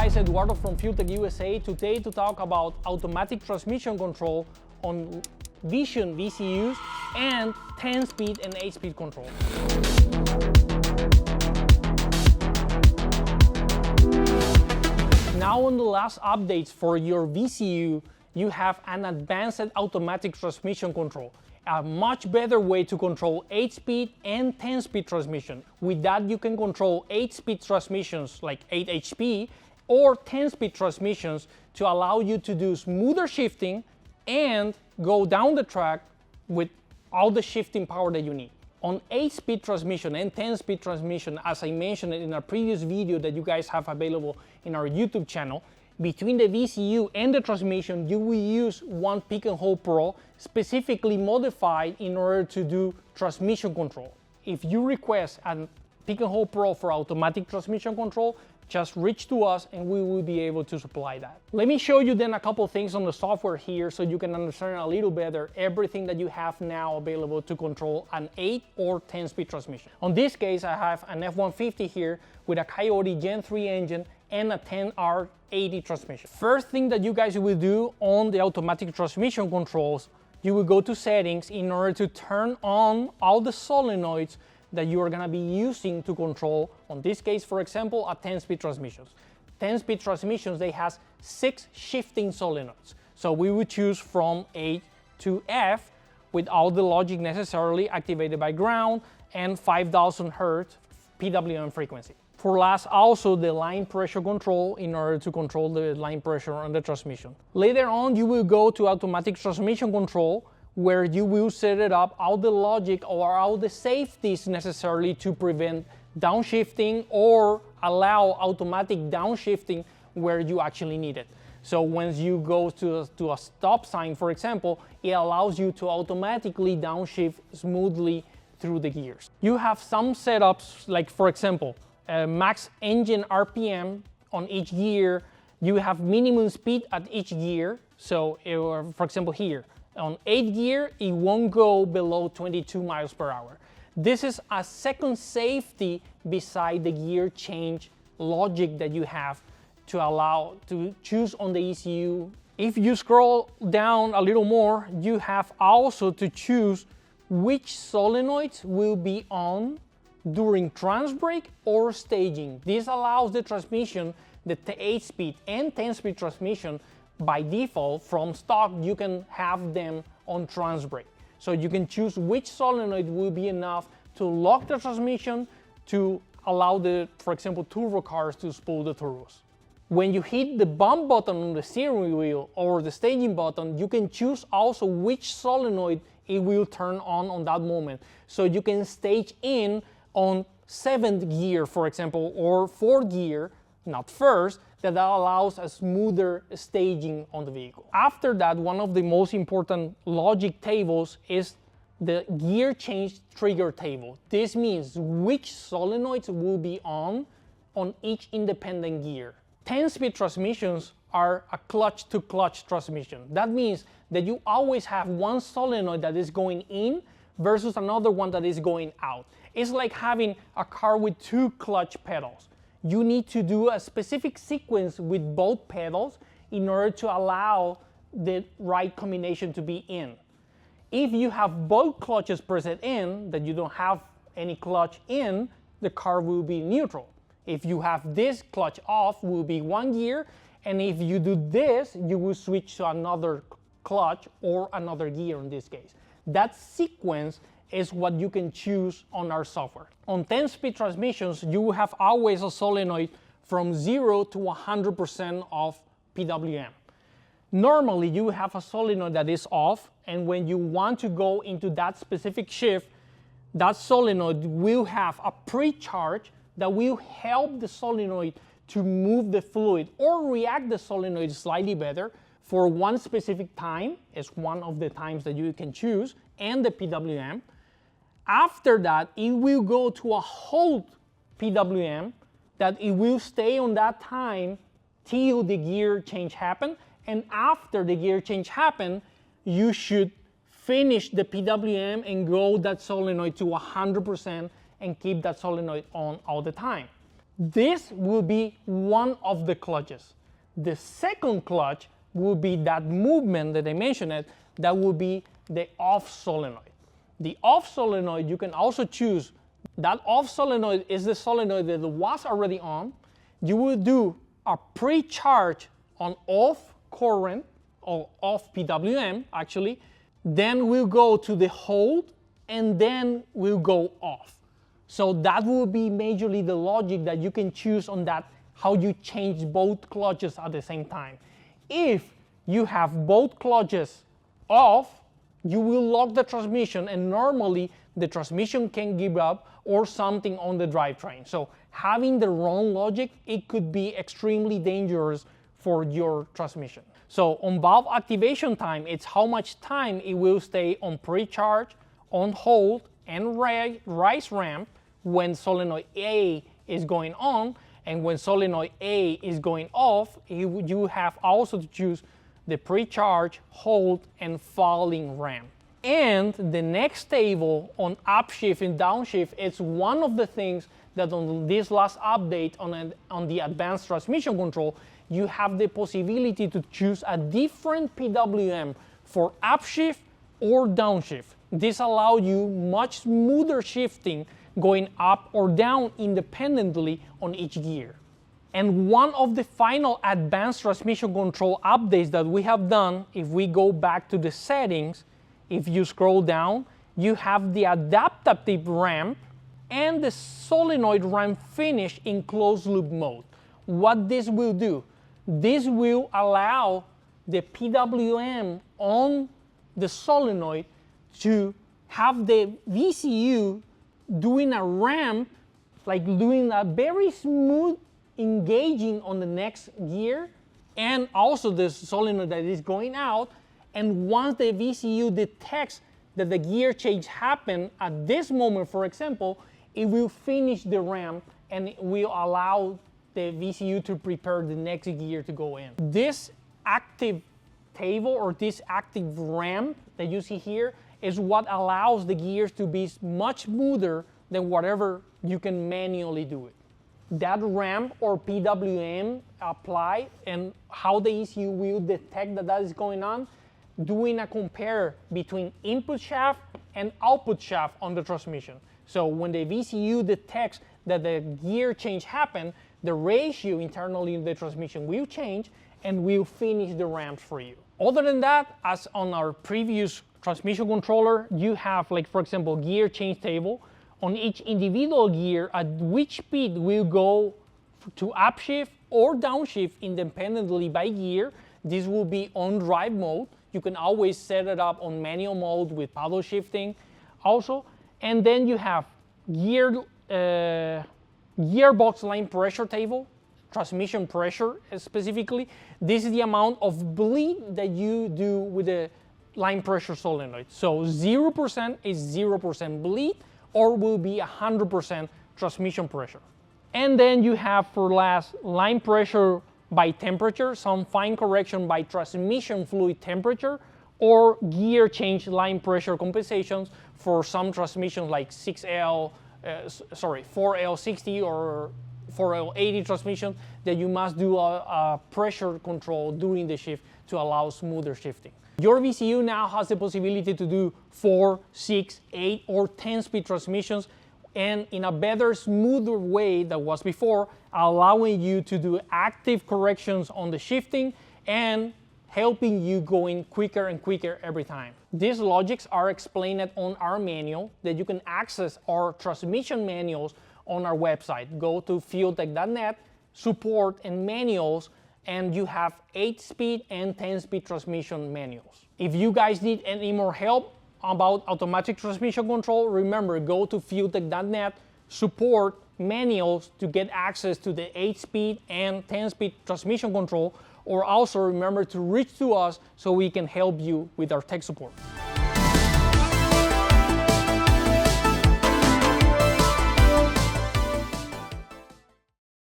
guys, Eduardo from FuelTech USA, today to talk about automatic transmission control on Vision VCUs and 10-speed and 8-speed control. Now on the last updates for your VCU, you have an advanced automatic transmission control. A much better way to control 8-speed and 10-speed transmission. With that, you can control 8-speed transmissions like 8 HP or 10-speed transmissions to allow you to do smoother shifting and go down the track with all the shifting power that you need. On 8-speed transmission and 10-speed transmission, as I mentioned in a previous video that you guys have available in our YouTube channel, between the VCU and the transmission, you will use one Pick and Hold Pro specifically modified in order to do transmission control. If you request a Pick and Hold Pro for automatic transmission control, just reach to us and we will be able to supply that. Let me show you then a couple things on the software here so you can understand a little better everything that you have now available to control an 8 or 10-speed transmission. On this case, I have an F-150 here with a Coyote Gen 3 engine and a 10R80 transmission. First thing that you guys will do on the automatic transmission controls, you will go to settings in order to turn on all the solenoids that you are gonna be using to control, on this case, for example, a 10-speed transmissions. 10-speed transmissions, they have 6 shifting solenoids. So we would choose from A to F with all the logic necessarily activated by ground and 5,000 Hertz PWM frequency. For last, also the line pressure control in order to control the line pressure on the transmission. Later on, you will go to automatic transmission control where you will set it up all the logic or all the safeties necessarily to prevent downshifting or allow automatic downshifting where you actually need it. So once you go to a stop sign, for example, it allows you to automatically downshift smoothly through the gears. You have some setups like, for example, max engine RPM on each gear. You have minimum speed at each gear. So for example here, on 8th gear, it won't go below 22 miles per hour. This is a second safety beside the gear change logic that you have to allow to choose on the ECU. If you scroll down a little more, you have also to choose which solenoids will be on during transbrake or staging. This allows the transmission, the 8-speed and 10-speed transmission, by default from stock, you can have them on transbrake. So you can choose which solenoid will be enough to lock the transmission to allow the, for example, turbo cars to spool the turbos. When you hit the bump button on the steering wheel or the staging button, you can choose also which solenoid it will turn on that moment. So you can stage in on 7th gear, for example, or 4th gear, not first, that allows a smoother staging on the vehicle. After that, one of the most important logic tables is the gear change trigger table. This means which solenoids will be on each independent gear. 10-speed transmissions are a clutch-to-clutch transmission. That means that you always have one solenoid that is going in versus another one that is going out. It's like having a car with 2 clutch pedals. You need to do a specific sequence with both pedals in order to allow the right combination to be in. If you have both clutches pressed in, that you don't have any clutch in, the car will be neutral. If you have this clutch off, will be 1 gear, and if you do this, you will switch to another clutch or another gear in this case. That sequence is what you can choose on our software. On 10-speed transmissions, you will have always a solenoid from 0 to 100% of PWM. Normally, you have a solenoid that is off, and when you want to go into that specific shift, that solenoid will have a pre-charge that will help the solenoid to move the fluid or react the solenoid slightly better for one specific time. It's one of the times that you can choose, and the PWM. After that, it will go to a hold PWM that it will stay on that time till the gear change happen. And after the gear change happen, you should finish the PWM and go that solenoid to 100% and keep that solenoid on all the time. This will be one of the clutches. The second clutch will be that movement that I mentioned, that will be the off solenoid. The off solenoid, you can also choose. That off solenoid is the solenoid that was already on. You will do a pre-charge on off current, or off PWM actually, then we'll go to the hold, and then we'll go off. So that will be majorly the logic that you can choose on that, how you change both clutches at the same time. If you have both clutches off, you will lock the transmission, and normally the transmission can give up or something on the drivetrain. So having the wrong logic, it could be extremely dangerous for your transmission. So on valve activation time, it's how much time it will stay on pre-charge, on hold, and rise ramp when solenoid A is going on, and when solenoid A is going off, you have also to choose the pre-charge, hold, and falling ramp. And the next table on upshift and downshift, it's one of the things that on this last update on the advanced transmission control, you have the possibility to choose a different PWM for upshift or downshift. This allows you much smoother shifting going up or down independently on each gear. And one of the final advanced transmission control updates that we have done, if we go back to the settings, if you scroll down, you have the adaptive ramp and the solenoid ramp finish in closed loop mode. What this will do, this will allow the PWM on the solenoid to have the VCU doing a ramp, like doing a very smooth engaging on the next gear, and also the solenoid that is going out. And once the VCU detects that the gear change happened at this moment, for example, it will finish the ramp and it will allow the VCU to prepare the next gear to go in. This active table or this active ramp that you see here is what allows the gears to be much smoother than whatever you can manually do it. That ramp or PWM apply, and how the ECU will detect that that is going on, doing a compare between input shaft and output shaft on the transmission. So when the VCU detects that the gear change happened, the ratio internally in the transmission will change and will finish the ramps for you. Other than that, as on our previous transmission controller, you have, like for example, gear change table. On each individual gear, at which speed will go to upshift or downshift independently by gear. This will be on drive mode. You can always set it up on manual mode with paddle shifting also. And then you have gearbox line pressure table, transmission pressure specifically. This is the amount of bleed that you do with the line pressure solenoid. So 0% is 0% bleed, or will be 100% transmission pressure. And then you have, for last, line pressure by temperature, some fine correction by transmission fluid temperature, or gear change line pressure compensations for some transmissions like 4L60 or 4L80 transmission, that you must do a pressure control during the shift to allow smoother shifting. Your VCU now has the possibility to do 4, 6, 8, or 10-speed transmissions, and in a better, smoother way than was before, allowing you to do active corrections on the shifting and helping you going quicker and quicker every time. These logics are explained on our manual that you can access our transmission manuals on our website. Go to FuelTech.net, support and manuals, and you have 8-speed and 10-speed transmission manuals. If you guys need any more help about automatic transmission control, remember, go to FuelTech.net, support manuals to get access to the 8-speed and 10-speed transmission control, or also remember to reach to us so we can help you with our tech support.